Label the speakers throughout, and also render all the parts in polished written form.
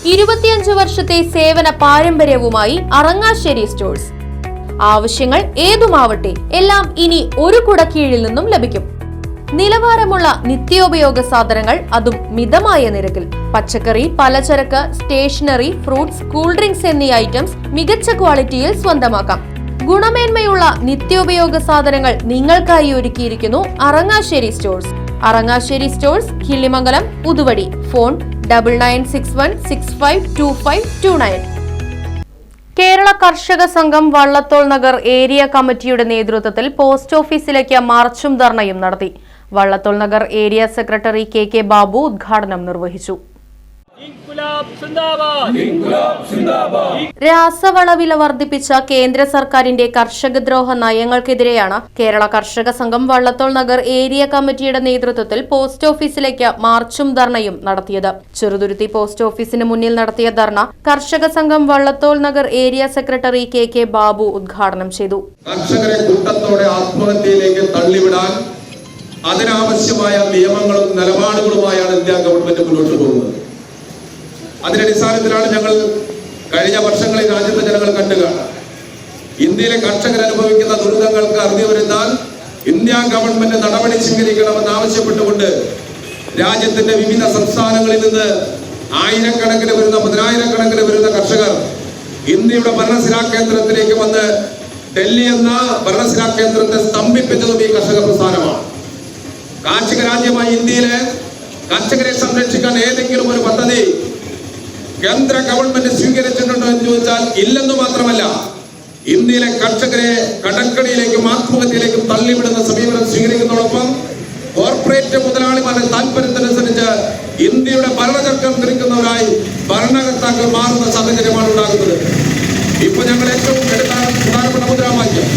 Speaker 1: 25 വർഷത്തെ സേവന പാരമ്പര്യവുമായി അറങ്ങാശ്ശേരി സ്റ്റോഴ്സ്. ആവശ്യങ്ങൾ ഏതുമാവട്ടെ എല്ലാം ഇനി ഒരു കുടക്കീഴിൽ നിന്നും ലഭിക്കും. നിലവാരമുള്ള നിത്യോപയോഗ സാധനങ്ങൾ, അതും മിതമായ നിരക്കിൽ. പച്ചക്കറി, പലചരക്ക്, സ്റ്റേഷനറി, ഫ്രൂട്ട്സ്, കൂൾ ഡ്രിങ്ക്സ് എന്നീ ഐറ്റംസ് മികച്ച ക്വാളിറ്റിയിൽ സ്വന്തമാക്കാം. ഗുണമേന്മയുള്ള നിത്യോപയോഗ സാധനങ്ങൾ നിങ്ങൾക്കായി ഒരുക്കിയിരിക്കുന്നു Arangassery stores. Arangassery stores, Killimangalam, Uthuvadi. Phone 9961652529. Kerala കർഷക സംഘം വള്ളത്തോൾ നഗർ ഏരിയ കമ്മിറ്റിയുടെ നേതൃത്വത്തിൽ പോസ്റ്റ് ഓഫീസിലേക്ക് മാർച്ചും ധർണയും നടത്തി. Vallathol Nagar area secretary K Babu ഉദ്ഘാടനം നിർവഹിച്ചു. രാസവള വില വർദ്ധിപ്പിച്ച കേന്ദ്ര സർക്കാരിന്റെ കർഷകദ്രോഹ നയങ്ങൾക്കെതിരെയാണ് കേരള കർഷക സംഘം വള്ളത്തോൾ നഗർ ഏരിയ കമ്മിറ്റിയുടെ നേതൃത്വത്തിൽ പോസ്റ്റ് ഓഫീസിലേക്ക് മാർച്ചും ധർണയും നടത്തിയത്. ചെറുതുരുത്തി പോസ്റ്റ് ഓഫീസിന് മുന്നിൽ നടത്തിയ ധർണ കർഷക സംഘം Vallathol Nagar area secretary K Babu ഉദ്ഘാടനം ചെയ്തു.
Speaker 2: കർഷകരെ കൂട്ടത്തോടെ ആത്മഹത്യയിലേക്ക് തള്ളിവിടാൻ അതിനാവശ്യമായ നിയമങ്ങളും നിലപാടുകളുമായാണ് ഇന്ത്യ ഗവൺമെന്റ് മുന്നോട്ട് പോകുന്നത്. അതിന്റെ അടിസ്ഥാനത്തിലാണ് ഞങ്ങൾ കഴിഞ്ഞ വർഷങ്ങളിൽ രാജ്യത്തെ ജനങ്ങൾ കണ്ടുക ഇന്ത്യയിലെ കർഷകർ അനുഭവിക്കുന്ന ദുരിതങ്ങൾക്ക് അറുതി വരുത്താൻ ഇന്ത്യ ഗവൺമെന്റ് നടപടി സ്വീകരിക്കണമെന്ന് ആവശ്യപ്പെട്ടുകൊണ്ട് രാജ്യത്തിന്റെ വിവിധ സംസ്ഥാനങ്ങളിൽ നിന്ന് ആയിരക്കണക്കിന് വരുന്ന 10,000-കണക്കിന് വരുന്ന കർഷകർ ഇന്ത്യയുടെ ഭരണസിരാ കേന്ദ്രത്തിലേക്ക് വന്ന് ഡൽഹി എന്ന ഭരണസിരാ കേന്ദ്രത്തെ സ്തംഭിപ്പിച്ചതും ഈ കർഷക പ്രസ്ഥാനമാണ്. കാർഷിക രാജ്യമായ ഇന്ത്യയിലെ കർഷകരെ സംരക്ഷിക്കാൻ ഏതെങ്കിലും ഒരു പദ്ധതി കേന്ദ്ര ഗവൺമെന്റ് സ്വീകരിച്ചിട്ടുണ്ടോ എന്ന് ചോദിച്ചാൽ ഇല്ലെന്ന് മാത്രമല്ല, ഇന്ത്യയിലെ കർഷകരെ കടക്കണിയിലേക്കും ആത്മഹത്യയിലേക്കും തള്ളിവിടുന്ന സമീപനം സ്വീകരിക്കുന്നതോടൊപ്പം കോർപ്പറേറ്റ് മുതലാളിമാരുടെ താല്പര്യത്തിനനുസരിച്ച് ഇന്ത്യയുടെ ഭരണചക്രം തിരിക്കുന്നവരായി ഭരണകർത്താക്കൾ മാറുന്ന സാഹചര്യമാണ് ഉണ്ടാകുന്നത്. ഇപ്പൊ ഞങ്ങൾ ഏറ്റവും പ്രധാനപ്പെട്ട മുദ്രാവാക്യം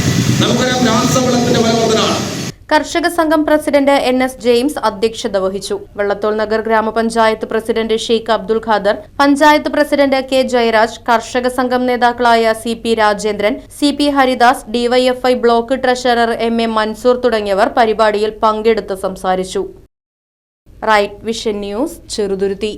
Speaker 2: നമുക്കറിയാം, രാസവളത്തിന്റെ വിലവർദ്ധനമാണ്.
Speaker 1: കർഷക സംഘം പ്രസിഡന്റ് NS ജെയിംസ് അധ്യക്ഷത വഹിച്ചു. വള്ളത്തോൾ നഗർ ഗ്രാമപഞ്ചായത്ത് president Sheikh Abdul Khader, panchayat president K Jayaraj, കർഷക സംഘം നേതാക്കളായ CP Rajendran, CP Haridas, DYFI block treasurer MA Mansoor തുടങ്ങിയവർ പരിപാടിയിൽ പങ്കെടുത്ത് സംസാരിച്ചു. Right vision news, Cheruthuruthy.